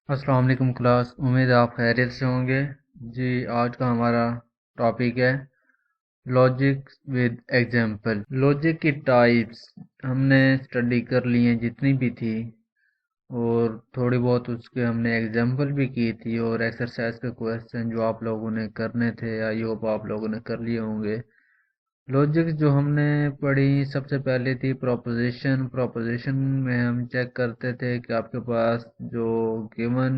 अस्सलाम वालेकुम क्लास। उम्मीद है आप खैरियत से होंगे। जी, आज का हमारा टॉपिक है लॉजिक विद एग्जांपल। लॉजिक की टाइप्स हमने स्टडी कर ली हैं जितनी भी थी, और थोड़ी बहुत उसके हमने एग्जांपल भी की थी और एक्सरसाइज के क्वेश्चन जो आप लोगों ने करने थे, आई होप आप लोगों ने कर लिए होंगे। लॉजिक जो हमने पढ़ी सबसे पहले थी प्रोपोजिशन। प्रोपोजिशन में हम चेक करते थे कि आपके पास जो गिवन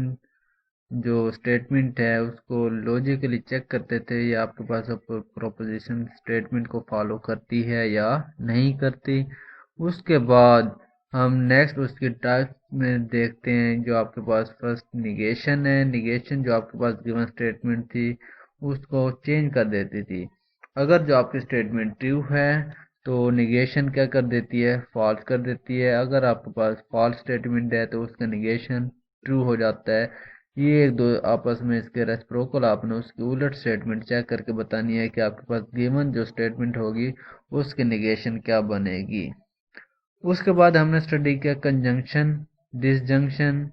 जो स्टेटमेंट है उसको लॉजिकली चेक करते थे ये आपके पास प्रोपोजिशन स्टेटमेंट को फॉलो करती है या नहीं करती। उसके बाद हम नेक्स्ट उसकी टाइप में देखते हैं। जो आपके पास फर्स्ट निगेशन है, निगेशन जो आपके पास गिवन स्टेटमेंट थी उसको चेंज कर देती थी। अगर जो आपकी स्टेटमेंट ट्रू है तो निगेशन क्या कर देती है, फॉल्स कर देती है। अगर आपके पास फॉल्स स्टेटमेंट है तो उसका निगेशन ट्रू हो जाता है। ये एक दो आपस में इसके रेसिप्रोकल, आपने उसकी उलट स्टेटमेंट चेक करके बतानी है कि आपके पास गिवन जो स्टेटमेंट होगी उसकी निगेशन क्या बनेगी। उसके बाद हमने स्टडी किया कंजंक्शन, डिसजंक्शन।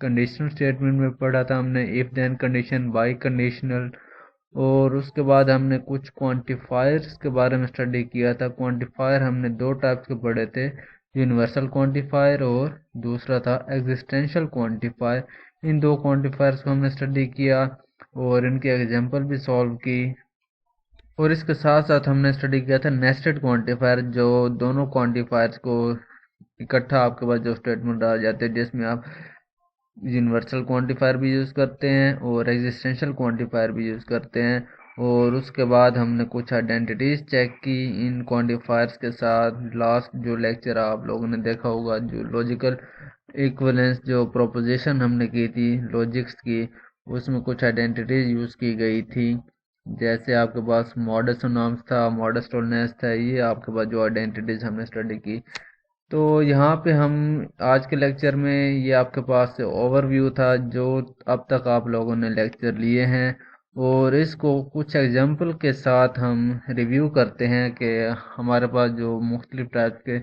कंडीशनल स्टेटमेंट में पढ़ा था हमने if then condition, biconditional. और उसके बाद हमने कुछ क्वांटिफायर्स के बारे में स्टडी किया था। क्वांटिफायर हमने दो टाइप्स के पढ़े थे, यूनिवर्सल क्वांटिफायर और दूसरा था एग्जिस्टेंशियल क्वांटिफायर। इन दो क्वांटिफायर्स को हमने स्टडी किया और इनके एग्जांपल भी सॉल्व की। और इसके साथ साथ हमने स्टडी किया था नेस्टेड क्वांटिफायर, जो दोनों क्वांटिफायर्स को इकट्ठा आपके पास जो स्टेटमेंट आ जाते हैं जिसमें आप यूनिवर्सल क्वांटिफायर भी यूज़ करते हैं और एग्जिस्टेंशियल क्वांटिफायर भी यूज़ करते हैं। और उसके बाद हमने कुछ आइडेंटिटीज चेक की इन क्वांटिफायर्स के साथ। लास्ट जो लेक्चर आप लोगों ने देखा होगा, जो लॉजिकल इक्विवेलेंस जो प्रोपोजिशन हमने की थी लॉजिक्स की, उसमें कुछ आइडेंटिटीज यूज़ की गई थी। जैसे आपके पास मॉडस नॉर्म्स था, मॉडस टोलनेस था, ये आपके पास जो आइडेंटिटीज हमने स्टडी की। तो यहाँ पे हम आज के लेक्चर में ये आपके पास से ओवरव्यू था जो अब तक आप लोगों ने लेक्चर लिए हैं, और इसको कुछ एग्जांपल के साथ हम रिव्यू करते हैं कि हमारे पास जो मुख्तलिफ टाइप के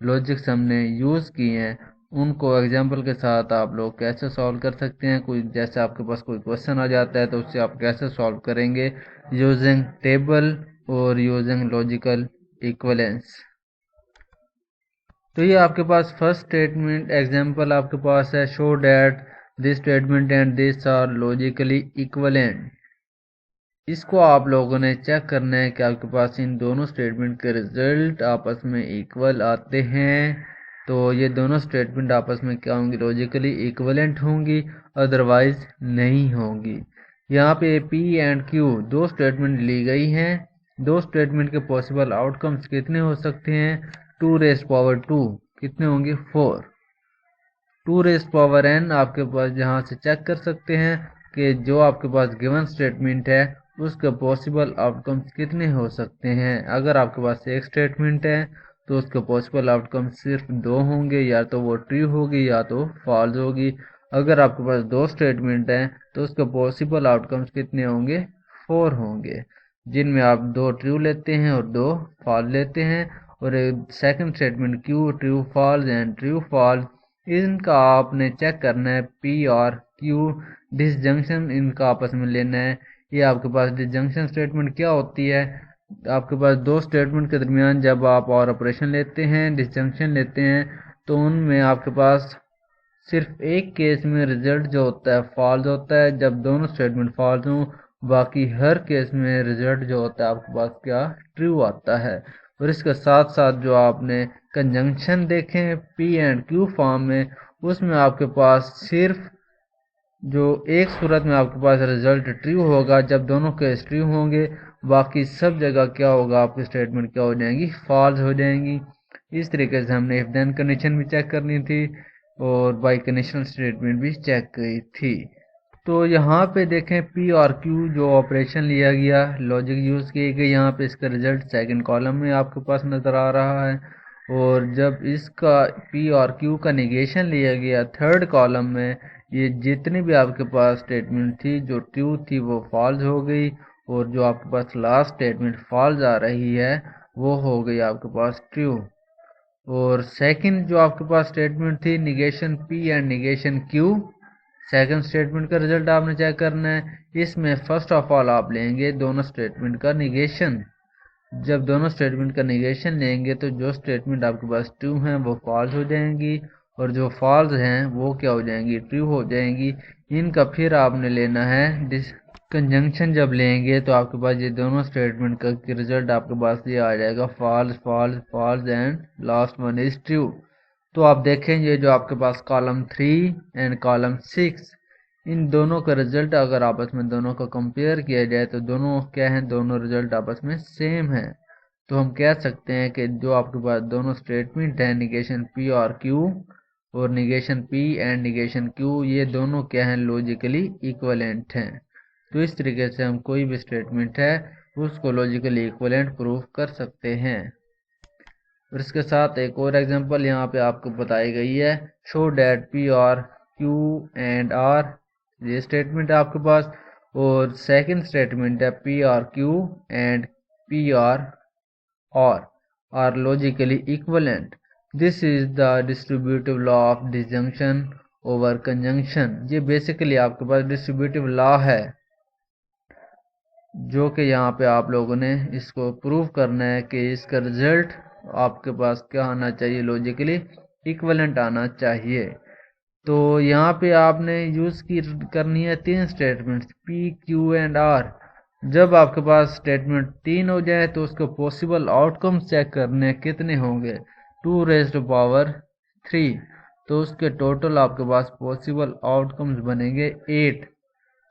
लॉजिक्स हमने यूज़ किए हैं उनको एग्जांपल के साथ आप लोग कैसे सॉल्व कर सकते हैं। कोई जैसे आपके पास कोई क्वेश्चन आ जाता है तो उससे आप कैसे सॉल्व करेंगे यूजिंग टेबल और यूजिंग लॉजिकल इक्विवेलेंस। तो ये आपके पास फर्स्ट स्टेटमेंट एग्जांपल आपके पास है, show that this statement and this are logically equivalent. इसको आप लोगों ने चेक करना है कि आपके पास इन दोनों स्टेटमेंट के रिजल्ट आपस में इक्वल आते हैं। तो ये दोनों स्टेटमेंट आपस में क्या होंगी, लॉजिकली इक्विवेलेंट होंगी, अदरवाइज नहीं होंगी। यहाँ पे P एंड Q दो स्टेटमेंट ली गई हैं। दो स्टेटमेंट के पॉसिबल आउटकम्स कितने हो सकते हैं, 2 रेज़ पावर 2 कितने होंगे, 4। 2 रेज़ पावर n आपके पास यहाँ से चेक कर सकते हैं कि जो आपके पास गिवन स्टेटमेंट है उसके पॉसिबल आउटकम्स कितने हो सकते हैं। अगर आपके पास एक स्टेटमेंट है तो उसके पॉसिबल आउटकम सिर्फ दो होंगे, या तो वो ट्रू होगी या तो फॉल्स होगी। अगर आपके पास दो स्टेटमेंट हैं तो उसके पॉसिबल आउटकम्स कितने होंगे, 4 होंगे, जिनमें आप दो ट्रू लेते हैं और दो फॉल्स लेते हैं। और second statement Q, true false and true false, इनका आपने चेक करना है। पी और क्यू डिसजंक्शन इनका आपस में लेना है। ये आपके पास डिसजंक्शन स्टेटमेंट क्या होती है, आपके पास दो स्टेटमेंट के दरमियान जब आप और ऑपरेशन लेते हैं, डिसजंक्शन लेते हैं, तो उनमें आपके पास सिर्फ एक केस में रिजल्ट जो होता है फॉल्स होता है जब दोनों स्टेटमेंट फॉल्स हों। बाकी हर केस में रिजल्ट जो होता है आपके पास क्या, ट्रू आता है। और इसके साथ साथ जो आपने कंजंक्शन देखें P एंड Q फॉर्म में, उसमें आपके पास सिर्फ जो एक सूरत में आपके पास रिजल्ट ट्रू होगा जब दोनों केस ट्रू होंगे। बाकी सब जगह क्या होगा, आपकी स्टेटमेंट क्या हो जाएंगी, फॉल्स हो जाएंगी। इस तरीके से हमने इफ देन कंडीशन भी चेक करनी थी और बाई कंडीशनल स्टेटमेंट भी चेक की थी। तो यहाँ पे देखें P और Q जो ऑपरेशन लिया गया, लॉजिक यूज़ की गई, यहाँ पे इसका रिजल्ट सेकंड कॉलम में आपके पास नज़र आ रहा है। और जब इसका P और Q का निगेशन लिया गया थर्ड कॉलम में, ये जितनी भी आपके पास स्टेटमेंट थी जो ट्रू थी वो फॉल्स हो गई, और जो आपके पास लास्ट स्टेटमेंट फॉल्स आ रही है वो हो गई आपके पास ट्रू। और सेकंड जो आपके पास स्टेटमेंट थी negation P and negation Q, second statement का रिजल्ट आपने चेक करना है। इसमें फर्स्ट ऑफ ऑल आप लेंगे दोनों स्टेटमेंट का निगेशन। जब दोनों स्टेटमेंट का निगेशन लेंगे तो जो स्टेटमेंट आपके पास ट्रू हैं वो फॉल्स हो जाएंगी और जो फॉल्स हैं वो क्या हो जाएंगी, ट्रू हो जाएंगी। इनका फिर आपने लेना है कंजंक्शन। जब लेंगे तो आपके पास ये दोनों स्टेटमेंट का रिजल्ट आपके पास ये आ जाएगा false false false and last one is true. तो आप देखेंगे जो आपके पास कॉलम 3 एंड कॉलम 6, इन दोनों का रिजल्ट अगर आपस में दोनों का कंपेयर किया जाए तो दोनों क्या हैं, दोनों रिजल्ट आपस में सेम है। तो हम कह सकते हैं कि जो आपके पास दोनों स्टेटमेंट हैं निगेशन पी और क्यू और negation P and negation Q, ये दोनों क्या हैं, लॉजिकली इक्विवेलेंट हैं। तो इस तरीके से हम कोई भी स्टेटमेंट है उसको लॉजिकली इक्विवेलेंट प्रूव कर सकते हैं। और इसके साथ एक और एग्जांपल यहाँ पे आपको बताई गई है, शो डैट पी और क्यू एंड आर, ये स्टेटमेंट है आपके पास। और सेकंड स्टेटमेंट है पी और क्यू एंड पी और R logically equivalent. This is the distributive law of disjunction over conjunction. ये बेसिकली आपके पास डिस्ट्रीब्यूटिव लॉ है जो कि यहाँ पे आप लोगों ने इसको प्रूव करना है कि इसका रिजल्ट आपके पास क्या आना चाहिए, लॉजिकली इक्विवेलेंट आना चाहिए। तो यहाँ पे आपने यूज़ करनी है 3 statements P Q and R. जब आपके पास स्टेटमेंट 3 हो जाए तो उसके पॉसिबल आउटकम्स चेक करने कितने होंगे, 2 रेज़्ड पावर 3। तो उसके टोटल आपके पास पॉसिबल आउटकम्स बनेंगे 8।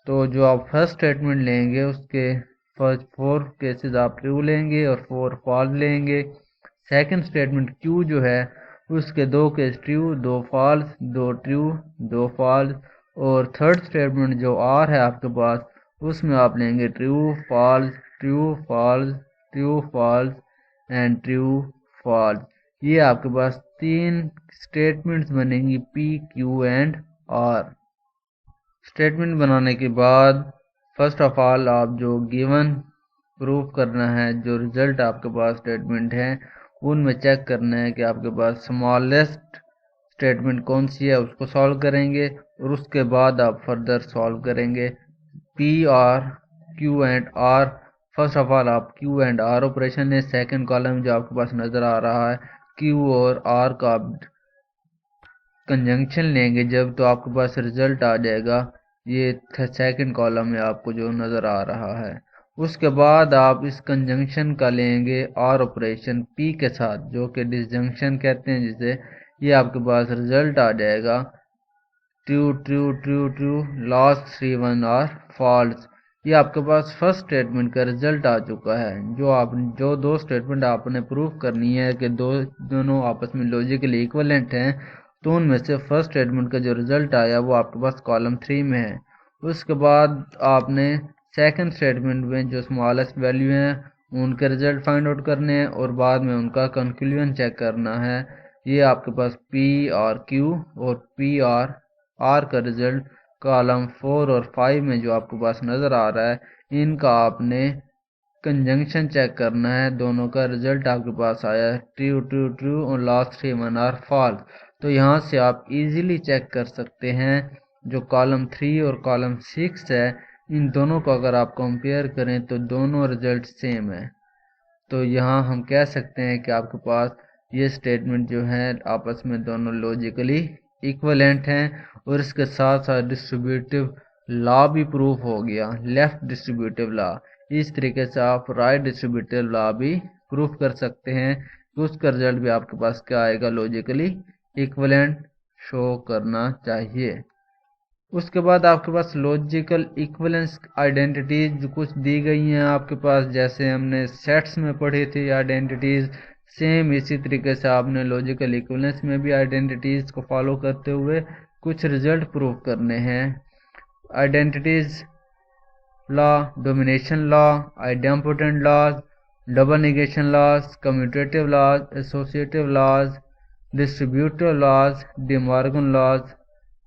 तो जो आप फर्स्ट स्टेटमेंट लेंगे उसके फर्स्ट 4 केसेस आप ट्रू लेंगे और 4 फॉल्स लेंगे। सेकंड स्टेटमेंट क्यू जो है उसके 2 case true, 2 false, 2 true, 2 false. और थर्ड स्टेटमेंट जो आर है आपके पास उसमें आप लेंगे true false true false true false and true false. ये आपके पास 3 स्टेटमेंट्स बनेंगी P Q and R. Statement बनाने के बाद फर्स्ट ऑफ ऑल आप जो गिवन प्रूफ करना है, जो रिजल्ट आपके पास स्टेटमेंट है उनमें चेक करना है कि आपके पास स्मॉलेस्ट स्टेटमेंट कौन सी है, उसको सॉल्व करेंगे और उसके बाद आप फर्दर सॉल्व करेंगे पी और Q and R. First of all आप क्यू एंड आर ऑपरेशन है, सेकंड कॉलम जो आपके पास नज़र आ रहा है क्यू और आर का कंजंक्शन लेंगे जब, तो आपके पास रिजल्ट आ जाएगा ये सेकंड कॉलम में आपको जो नज़र आ रहा है। उसके बाद आप इस कंजंक्शन का लेंगे आर ऑपरेशन पी के साथ जो कि डिसजंक्शन कहते हैं जिसे। ये आपके पास रिजल्ट आ जाएगा true true true true, last 3 1 are false. ये आपके पास फर्स्ट स्टेटमेंट का रिजल्ट आ चुका है। जो 2 स्टेटमेंट आपने प्रूव करनी है कि दोनों आपस में लॉजिकली इक्विवेलेंट हैं, तो उनमें से फर्स्ट स्टेटमेंट का जो रिजल्ट आया वो आपके पास कॉलम 3 में है। उसके बाद आपने सेकंड स्टेटमेंट में जो स्मॉलेस्ट वैल्यू हैं उनके रिजल्ट फाइंड आउट करने हैं और बाद में उनका कंक्लूजन चेक करना है। ये आपके पास पी और क्यू और पी और आर का रिजल्ट कॉलम 4 और 5 में जो आपके पास नज़र आ रहा है, इनका आपने कंजंक्शन चेक करना है। दोनों का रिजल्ट आपके पास आया है ट्रू ट्रू ट्रू और लास्ट 3 1 आर फॉल्स। तो यहाँ से आप इजीली चेक कर सकते हैं जो कॉलम 3 और कॉलम 6 है, इन दोनों को अगर आप कंपेयर करें तो दोनों रिजल्ट सेम है। तो यहाँ हम कह सकते हैं कि आपके पास ये स्टेटमेंट जो है आपस में दोनों लॉजिकली इक्विवेलेंट हैं और इसके साथ साथ डिस्ट्रीब्यूटिव लॉ भी प्रूफ हो गया, लेफ्ट डिस्ट्रीब्यूटिव लॉ। इस तरीके से आप राइट डिस्ट्रीब्यूटिव लॉ भी प्रूफ कर सकते हैं कि उसका रिजल्ट भी आपके पास क्या आएगा, लॉजिकली इक्विवेलेंट शो करना चाहिए। उसके बाद आपके पास लॉजिकल इक्विवेलेंस आइडेंटिटीज कुछ दी गई हैं आपके पास, जैसे हमने सेट्स में पढ़ी थी आइडेंटिटीज, सेम इसी तरीके से आपने लॉजिकल इक्विवेलेंस में भी आइडेंटिटीज को फॉलो करते हुए कुछ रिजल्ट प्रूव करने हैं। Identities law, domination law, idempotent laws, double negation laws, commutative laws, associative laws, distributive laws, De Morgan laws,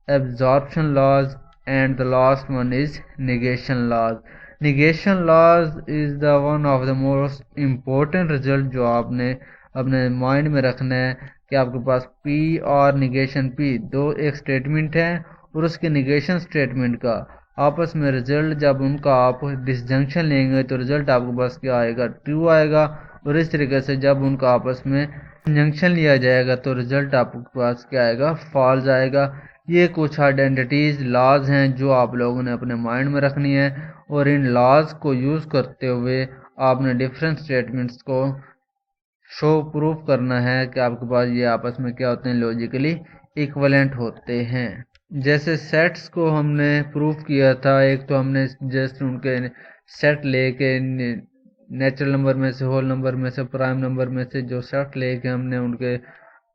absorption laws, and the last one is negation laws. Negation laws is the one of the most important result जो आपने अपने mind में रखना है कि आपके पास P और negation P दो एक स्टेटमेंट है और उसके निगेशन स्टेटमेंट का आपस में रिजल्ट जब उनका आप डिसजंक्शन लेंगे तो रिजल्ट आपके पास क्या आएगा, ट्रू आएगा। और इस तरीके से जब उनका आपस में कंजंक्शन लिया जाएगा तो रिजल्ट आपके पास क्या आएगा, फॉल्स आएगा। ये कुछ आइडेंटिटीज लॉज हैं जो आप लोगों ने अपने माइंड में रखनी है और इन लॉज को यूज़ करते हुए आपने डिफरेंट स्टेटमेंट्स को शो प्रूफ करना है कि आपके पास ये आपस में क्या होते हैं, लॉजिकली इक्विवेलेंट होते हैं। जैसे सेट्स को हमने प्रूफ किया था, एक तो हमने जस्ट उनके सेट लेके नेचुरल नंबर में से, होल नंबर में से, प्राइम नंबर में से जो सेट लेके हमने उनके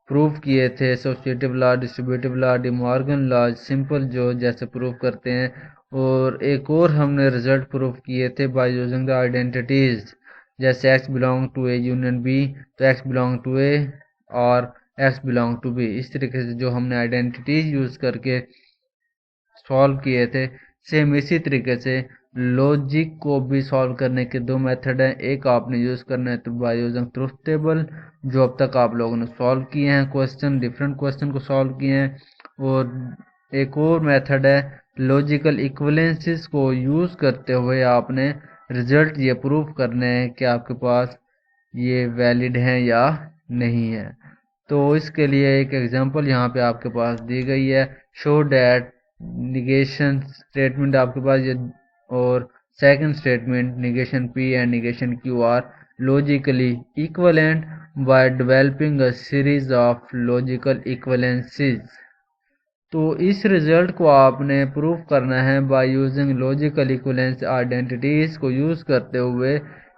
प्रूफ किए थे, associative law, distributive law, D Morgan law, simple जो जैसे प्रूफ करते हैं। और एक और हमने रिजल्ट प्रूफ किए थे बाय यूजिंग द आइडेंटिटीज, जैसे x belong to A union b तो x बिलोंग टू ए और x बिलोंग टू b। इस तरीके से जो हमने आइडेंटिटीज यूज करके सॉल्व किए थे, सेम इसी तरीके से लॉजिक को भी सॉल्व करने के दो मेथड हैं। एक आपने यूज़ करना है तो बाय यूजिंग ट्रुथ टेबल, जो अब तक आप लोगों ने सॉल्व किए हैं क्वेश्चन, डिफरेंट क्वेश्चन को सॉल्व किए हैं। और एक और मेथड है लॉजिकल इक्विवेलेंसेस को यूज़ करते हुए आपने रिजल्ट ये प्रूफ करने हैं कि आपके पास ये वैलिड हैं या नहीं है। तो इसके लिए एक एग्जांपल यहाँ पे आपके पास दी गई है, शो डैट निगेशन स्टेटमेंट आपके पास ये और second statement negation p and negation q are logically equivalent by developing a series of logical equivalences. तो इस रिजल्ट को आपने प्रूफ करना है by using logical equivalence identities को यूज करते हुए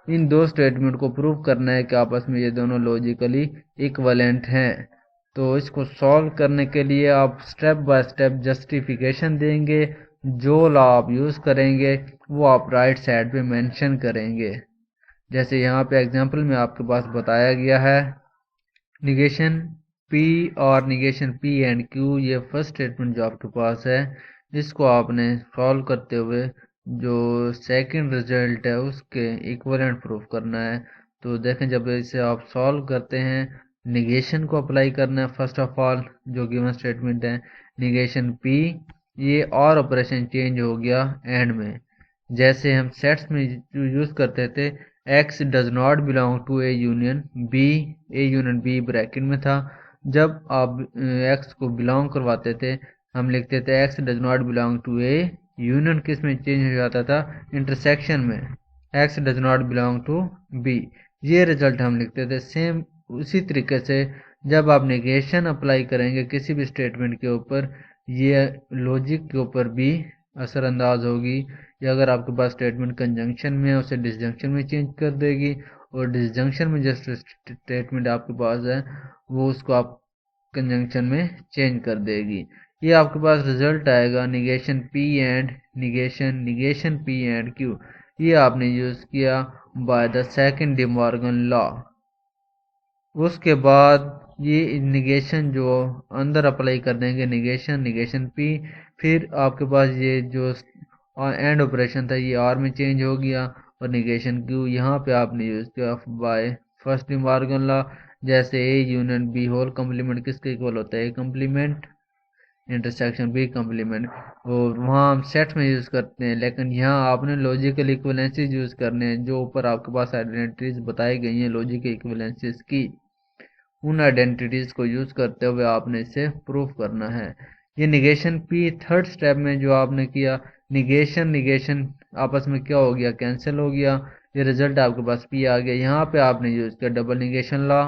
इन दो स्टेटमेंट को प्रूफ करना है कि आपस में ये दोनों लॉजिकली इक्विवेलेंट हैं। तो इसको सॉल्व करने के लिए आप स्टेप बाय स्टेप जस्टिफिकेशन देंगे, जो लॉ आप यूज़ करेंगे वो आप राइट साइड पे मेंशन करेंगे। जैसे यहाँ पे एग्जांपल में आपके पास बताया गया है, निगेशन p और निगेशन p एंड q, ये फर्स्ट स्टेटमेंट जो आपके पास है इसको आपने सॉल्व करते हुए जो सेकंड रिजल्ट है उसके इक्विवेलेंट प्रूफ करना है। तो देखें जब इसे आप सॉल्व करते हैं, निगेशन को अप्लाई करना है फर्स्ट ऑफ ऑल, जो गिवन स्टेटमेंट है निगेशन p, ये और ऑपरेशन चेंज हो गया एंड में। जैसे हम सेट्स में यूज करते थे x does not belong to A union b, A union b bracket में था। जब आप x को बिलोंग करवाते थे हम लिखते थे x does not belong to A union, किस में चेंज हो जाता था, इंटरसेक्शन में, x does not belong to b, ये रिजल्ट हम लिखते थे। सेम उसी तरीके से जब आप निगेशन अप्लाई करेंगे किसी भी स्टेटमेंट के ऊपर, ये लॉजिक के ऊपर भी असरअंदाज होगी। या अगर आपके पास स्टेटमेंट कंजंक्शन में है उसे डिसजंक्शन में चेंज कर देगी, और डिसजंक्शन में जस्ट स्टेटमेंट आपके पास है वो उसको आप कंजंक्शन में चेंज कर देगी। ये आपके पास रिजल्ट आएगा negation p and negation p and q। ये आपने यूज किया by the second D Morgan law. उसके बाद ये निगेशन जो अंदर अप्लाई कर देंगे निगेशन p, फिर आपके पास ये जो एंड ऑपरेशन था ये आर में चेंज हो गया, और निगेशन क्यू यहाँ पे आपने यूज किया by first De Morgan law. जैसे A union B whole complement किसके इक्वल होता है, A complement intersection B complement, और वहाँ हम सेट्स में यूज़ करते हैं, लेकिन यहाँ आपने लॉजिकल इक्विवेलेंसेस यूज़ करने हैं। जो ऊपर आपके पास आइडेंटिटीज बताई गई हैं लॉजिकल इक्विवेलेंसेस की, उन आइडेंटिटीज को यूज करते हुए आपने इसे प्रूफ करना है। ये निगेशन p थर्ड स्टेप में जो आपने किया, निगेशन आपस में क्या हो गया, कैंसिल हो गया, ये रिजल्ट आपके पास p आ गया। यहाँ पे आपने यूज किया डबल निगेशन लॉ,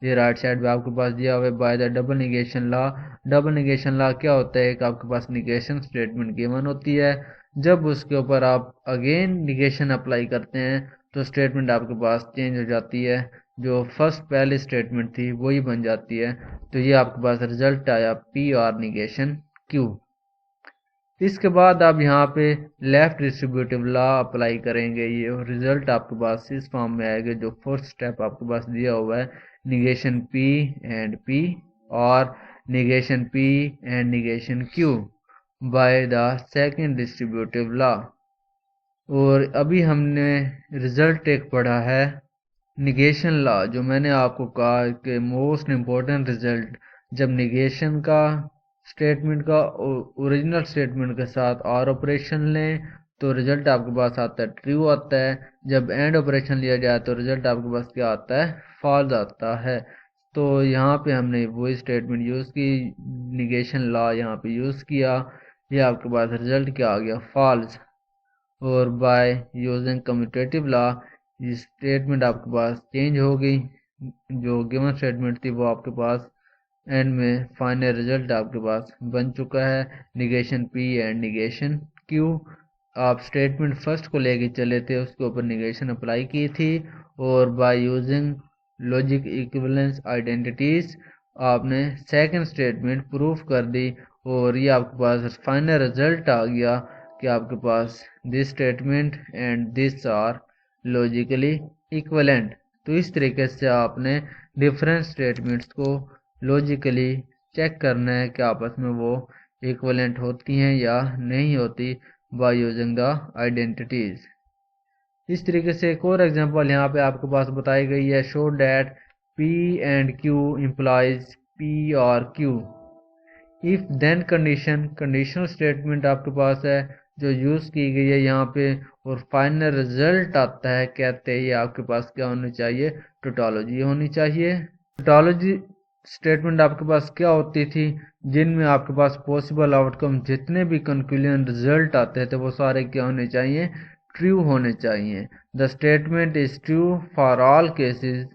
ये राइट साइड पे आपके पास दिया हुआ है by the double negation law. Double negation law क्या होता है, कि आपके पास निगेशन स्टेटमेंट गिवन होती है, जब उसके ऊपर आप अगेन निगेशन अप्लाई करते हैं तो स्टेटमेंट आपके पास चेंज हो जाती है, जो फर्स्ट पहली स्टेटमेंट थी वही बन जाती है। तो ये आपके पास रिजल्ट आया p और निगेशन q। इसके बाद आप यहाँ पे लेफ्ट डिस्ट्रीब्यूटिव लॉ अप्लाई करेंगे, ये रिजल्ट आपके पास इस फॉर्म में आएगा, जो फोर्थ स्टेप आपके पास दिया हुआ है निगेशन p एंड p और negation p and negation q by the second distributive law. और अभी हमने रिजल्ट एक पढ़ा है निगेशन लॉ, जो मैंने आपको कहा कि मोस्ट इम्पोर्टेंट रिजल्ट जब निगेशन का स्टेटमेंट का ओरिजिनल स्टेटमेंट के साथ और ऑपरेशन लें तो रिजल्ट आपके पास आता है ट्रू आता है। जब एंड ऑपरेशन लिया जाए तो रिजल्ट आपके पास क्या आता है, फॉल्स आता है। तो यहाँ पे हमने वही स्टेटमेंट यूज़ की, निगेशन लॉ यहाँ पे यूज़ किया, ये आपके पास रिजल्ट क्या आ गया, फॉल्स। और बाय यूजिंग कम्यूटेटिव लॉ ये स्टेटमेंट आपके पास चेंज हो गई, जो गिवन स्टेटमेंट थी वो आपके पास एंड में फाइनल रिजल्ट आपके पास बन चुका है, negation P and negation Q. आप स्टेटमेंट फर्स्ट को लेके चले थे, उसके ऊपर निगेशन अप्लाई की थी, और by using logic equivalence identities आपने सेकंड स्टेटमेंट प्रूफ कर दी, और ये आपके पास फाइनल रिजल्ट आ गया कि आपके पास this statement and this are logically equivalent. तो इस तरीके से आपने डिफरेंट स्टेटमेंट्स को लॉजिकली चेक करना है कि आपस में वो इक्विवेलेंट होती हैं या नहीं होती बाय यूजिंग द आइडेंटिटीज। इस तरीके से एक और एग्जांपल यहाँ पे आपके पास बताई गई है, show that P and Q implies P और Q if then condition, conditional statement आपके पास है जो यूज की गई है यहाँ पे, और फाइनल रिजल्ट आता है, कहते हैं ये आपके पास क्या होनी चाहिए, टोटोलॉजी होनी चाहिए। टोटोलॉजी स्टेटमेंट आपके पास क्या होती थी, जिनमें आपके पास पॉसिबल आउटकम जितने भी कंक्लूजन रिजल्ट आते थे वो सारे क्या होने चाहिए, ट्रू होने चाहिए। The statement is true for all cases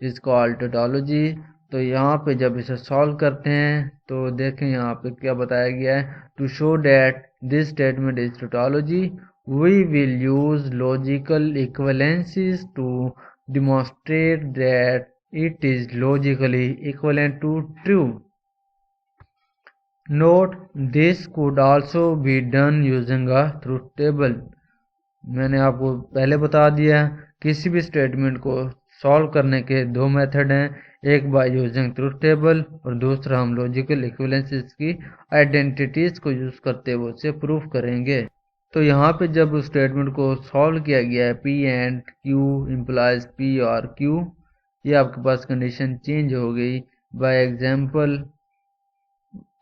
is called tautology. तो यहाँ पे जब इसे सॉल्व करते हैं तो देखें यहाँ पे क्या बताया गया है, to show that this statement is tautology we will use logical equivalences to demonstrate that it is logically equivalent to true. Note, this could also be done using a truth table. मैंने आपको पहले बता दिया किसी भी statement को solve करने के दो मेथड हैं, एक बाय यूजिंग ट्रूथ टेबल और दूसरा हम लॉजिकल इक्विवेलेंसेस की आइडेंटिटीज को यूज करते हुए उसे प्रूफ करेंगे। तो यहाँ पे जब उस स्टेटमेंट को सॉल्व किया गया है, P and Q implies P और Q, ये आपके पास कंडीशन चेंज हो गई। बाय एग्जांपल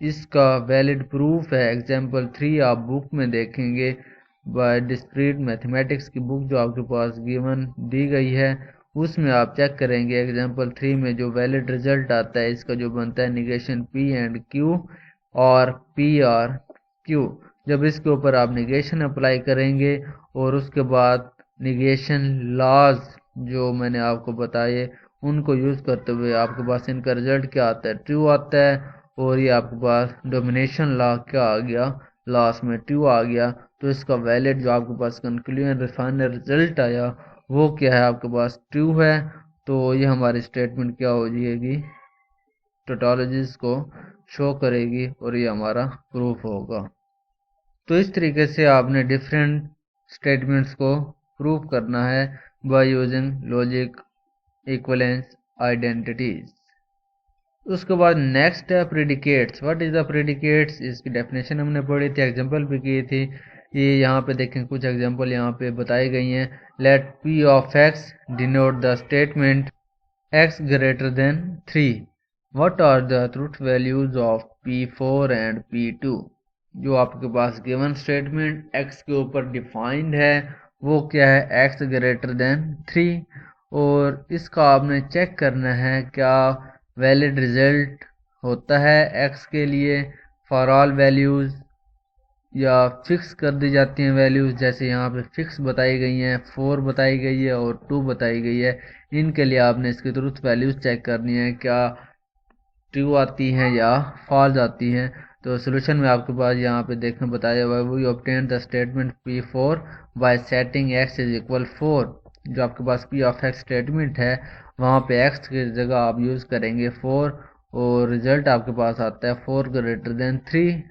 इसका वैलिड प्रूफ है एग्जांपल 3, आप बुक में देखेंगे बाय डिस्क्रीट मैथमेटिक्स की बुक जो आपके पास गिवन दी गई है, उसमें आप चेक करेंगे एग्जांपल 3 में जो वैलिड रिजल्ट आता है इसका जो बनता है निगेशन P एंड Q और P और Q। जब इसके ऊपर आप निगेशन अप्लाई करेंगे और उसके बाद निगेशन लॉज जो मैंने आपको बताए उनको यूज़ करते हुए आपके पास इनका रिजल्ट क्या आता है, ट्रू आता है। और ये आपके पास डोमिनेशन लॉ क्या आ गया, लास्ट में ट्रू आ गया। तो इसका वैलिड जो आपके पास कंक्लूजन फाइनल रिजल्ट आया वो क्या है, आपके पास ट्रू है। तो ये हमारी स्टेटमेंट क्या हो जाएगी, टोटोलॉजीज को शो करेगी और ये हमारा प्रूफ होगा। तो इस तरीके से आपने डिफरेंट स्टेटमेंट्स को प्रूव करना है by using logic equivalence identities. उसके बाद नेक्स्ट है predicates. What is the predicates, इसकी डेफिनेशन हमने पढ़ी थी, एग्जांपल भी की थी। ये यहाँ पे देखें कुछ एग्जांपल यहाँ पे बताई गई हैं। Let P of X denote the statement X greater than 3। What are the truth values of P4 and P2। जो आपके पास गिवन स्टेटमेंट X के ऊपर डिफाइंड है वो क्या है, X ग्रेटर देन 3, और इसका आपने चेक करना है क्या वैलिड रिजल्ट होता है X के लिए फॉर ऑल वैल्यूज़ या फिक्स कर दी जाती हैं वैल्यूज़, जैसे यहाँ पे फिक्स बताई गई हैं, 4 बताई गई है और 2 बताई गई है। इनके लिए आपने इसकी ट्रूथ वैल्यूज़ चेक करनी है क्या ट्रू आती हैं या फॉल्स आती हैं। तो सोल्यूशन में आपके पास यहाँ पे देखने बताया हुआ है, we obtain the statement P4 by setting X is equal 4। जो आपके पास P ऑफ X स्टेटमेंट है वहाँ पे X की जगह आप यूज़ करेंगे 4 और रिजल्ट आपके पास आता है 4 ग्रेटर देन 3,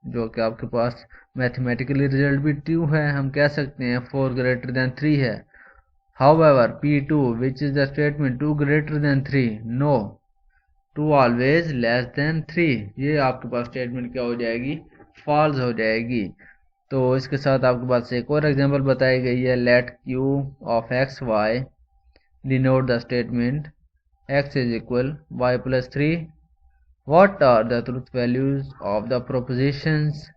जो कि आपके पास मैथमेटिकली रिजल्ट भी ट्रू है, हम कह सकते हैं 4 ग्रेटर देन 3 है। However P2 which is the statement 2 greater than 3, no 2 always less than 3, ये आपके पास स्टेटमेंट क्या हो जाएगी, फॉल्स हो जाएगी। तो इसके साथ आपके पास एक और एग्जांपल बताई गई है, let Q of X Y denote the statement X is equal Y plus 3 what are the truth values of the propositions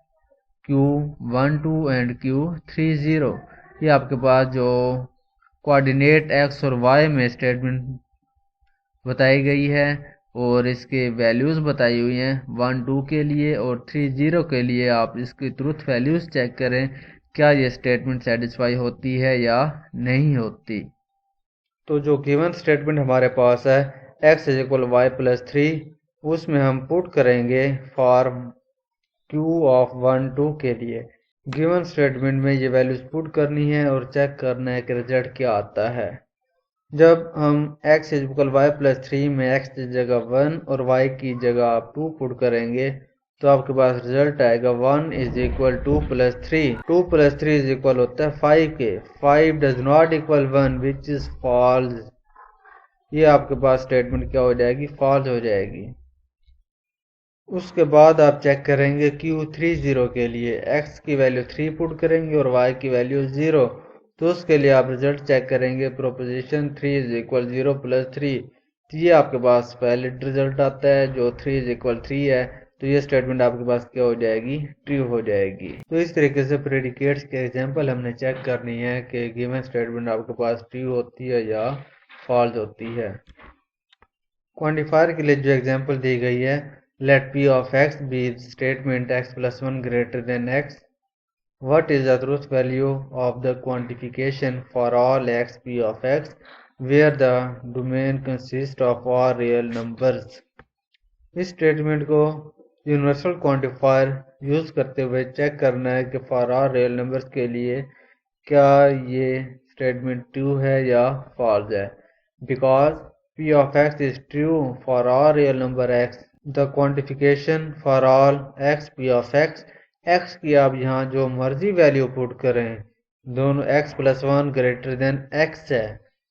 Q12 and Q30। ये आपके पास जो कोऑर्डिनेट x और y में स्टेटमेंट बताई गई है और इसके वैल्यूज़ बताई हुई हैं 1 2 के लिए और 3 0 के लिए। आप इसकी ट्रूथ वैल्यूज़ चेक करें क्या ये स्टेटमेंट सेटिस्फाई होती है या नहीं होती। तो जो गिवन स्टेटमेंट हमारे पास है x is equal Y plus 3, उसमें हम पुट करेंगे फॉर q ऑफ 1 2 के लिए। गिवन स्टेटमेंट में ये वैल्यूज पुट करनी है और चेक करना है कि रिजल्ट क्या आता है। जब हम x is equal Y plus 3 में x की जगह 1 और y की जगह आप 2 पुट करेंगे तो आपके पास रिजल्ट आएगा 1 is equal 2 plus 3। 2 plus 3 is equal होता है 5 के। 5 does not equal 1 which is false. ये आपके पास स्टेटमेंट क्या हो जाएगी, फॉल्स हो जाएगी। उसके बाद आप चेक करेंगे Q30 के लिए x की वैल्यू 3 पुट करेंगे और y की वैल्यू 0। तो उसके लिए आप रिजल्ट चेक करेंगे प्रोपोजिशन 3 इज इक्वल 0 प्लस 3। तो ये आपके पास वैलिड रिजल्ट आता है जो 3 इज इक्वल 3 है। तो ये स्टेटमेंट आपके पास क्या हो जाएगी, ट्रू हो जाएगी। तो इस तरीके से प्रेडिकेट्स के एग्जांपल हमने चेक करनी है कि गिवन स्टेटमेंट आपके पास ट्रू होती है या फॉल्स होती है। क्वांटिफायर के लिए जो एग्जांपल दी गई है, let p of x be statement x plus 1 greater than x. What is the truth value of the quantification for all x p of x where the domain consists of all real numbers? इस statement को universal quantifier use करते हुए check करना है कि for all real numbers के लिए क्या ये स्टेटमेंट ट्रू है या फॉल्स है। Because p of x is true for all real number x, the quantification for all x p of x की आप यहाँ जो मर्जी वैल्यू पुट करें, दोनों x plus 1 greater than x है।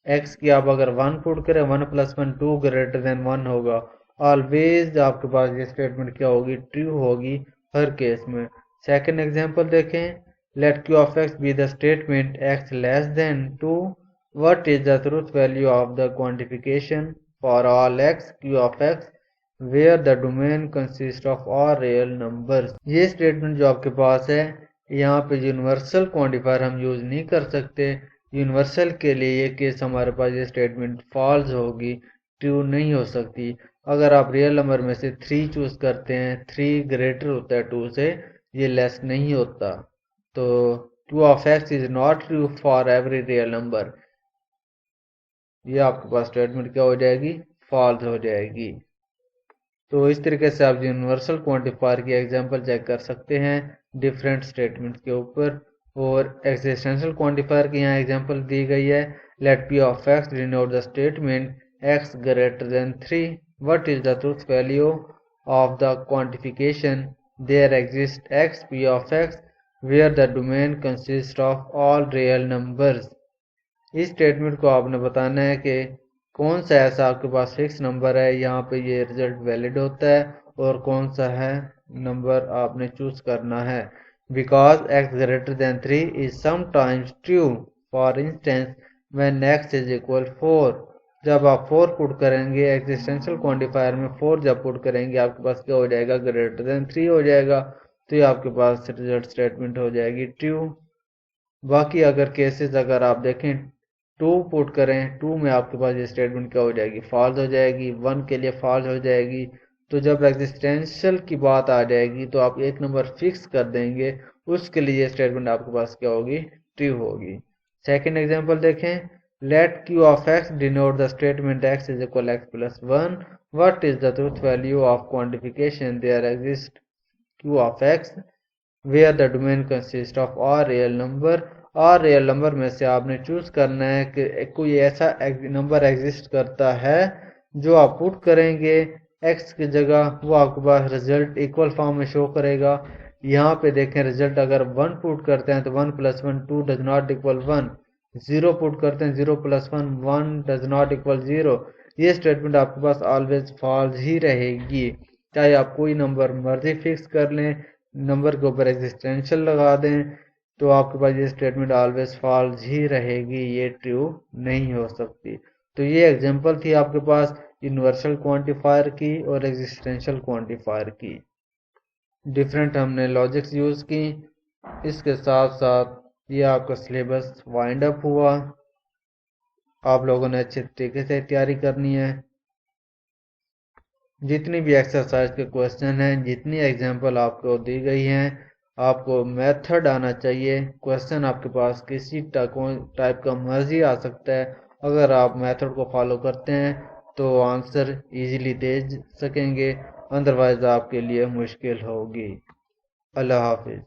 x की आप अगर 1 पुट करें 1 प्लस 1 2 ग्रेटर देन 1 होगा। ऑलवेज आपके पास ये स्टेटमेंट क्या होगी, ट्रू होगी हर केस में। सेकंड एग्जांपल देखें, late q of x be the statement x less than 2. What is the truth value of the quantification for all x q of x where the domain consists of all real numbers? ये statement जो आपके पास है, यहाँ पे universal quantifier हम use नहीं कर सकते। यूनिवर्सल के लिए ये केस हमारे पास ये स्टेटमेंट फॉल्स होगी, ट्रू नहीं हो सकती। अगर आप रियल नंबर में से 3 चूज करते हैं, 3 ग्रेटर होता है 2 से, ये लेस नहीं होता। तो q of x is not true for every real number. ये आपके पास स्टेटमेंट क्या हो जाएगी, फॉल्स हो जाएगी। तो इस तरीके से आप यूनिवर्सल क्वांटिफायर की एग्जांपल चेक कर सकते हैं डिफरेंट स्टेटमेंट के ऊपर। और एक्जिस्टेंशियल क्वांटिफायर की यहाँ एग्जांपल दी गई है, let p of x denote the statement x greater than 3. What is the truth value of the quantification there exists x p of x where the domain consists of all real numbers? इस statement को आपने बताना है कि कौन सा ऐसा आपके पास फिक्स नंबर है, यहाँ पे ये रिजल्ट वैलिड होता है, और कौन सा है नंबर आपने चूज करना है। Because x greater than 3 is sometimes true. For instance, when x is equal 4. जब आप 4 पुट करेंगे एक्जिस्टेंशियल क्वांटिफायर में 4 जब पुट करेंगे आपके पास क्या हो जाएगा, ग्रेटर देन 3 हो जाएगा। तो ये आपके पास रिजल्ट स्टेटमेंट हो जाएगी ट्रू। बाकी अगर केसेस अगर आप देखें 2 पुट करें, 2 में आपके पास ये स्टेटमेंट क्या हो जाएगी, फॉल्स हो जाएगी। 1 के लिए फॉल्स हो जाएगी। तो जब एक्जिस्टेंशियल की बात आ जाएगी तो आप एक नंबर फिक्स कर देंगे, उसके लिए ये स्टेटमेंट आपके पास क्या होगी, ट्रू होगी। सेकेंड एग्जाम्पल देखें, let q of x denote the statement x is equal x plus 1. What is the truth value of quantification there exists q of x where the domain consists of all real number? और real number में से आपने choose करना है कि कोई ऐसा number exist करता है जो आप पुट करेंगे x की जगह, वो आपके पास रिजल्ट इक्वल फॉर्म में शो करेगा। यहाँ पे देखें रिजल्ट अगर 1 पुट करते हैं तो 1 plus 1 2 does not equal 1। 0 put करते हैं 0 प्लस 1 1 डज नॉट इक्वल 0। ये स्टेटमेंट आपके पास ऑलवेज फॉल्स ही रहेगी, चाहे आप कोई नंबर मर्जी फिक्स कर लें, नंबर के ऊपर एक्जिस्टेंशियल लगा दें, तो आपके पास ये स्टेटमेंट ऑलवेज फॉल्स ही रहेगी, ये ट्रू नहीं हो सकती। तो ये एग्जांपल थी आपके पास यूनिवर्सल क्वांटिफायर की और एग्जिस्टेंशियल क्वांटिफायर की। डिफरेंट हमने लॉजिक्स यूज़ की। इसके साथ साथ ये आपका सिलेबस वाइंड अप हुआ। आप लोगों ने अच्छे तरीके से तैयारी करनी है। जितनी भी एक्सरसाइज के क्वेश्चन हैं, जितनी एग्जांपल आपको दी गई हैं, आपको मेथड आना चाहिए। क्वेश्चन आपके पास किसी टाइप का मर्जी आ सकता है। अगर आप मेथड को फॉलो करते हैं तो आंसर इजीली दे सकेंगे, अदरवाइज आपके लिए मुश्किल होगी। अल्लाह हाफिज।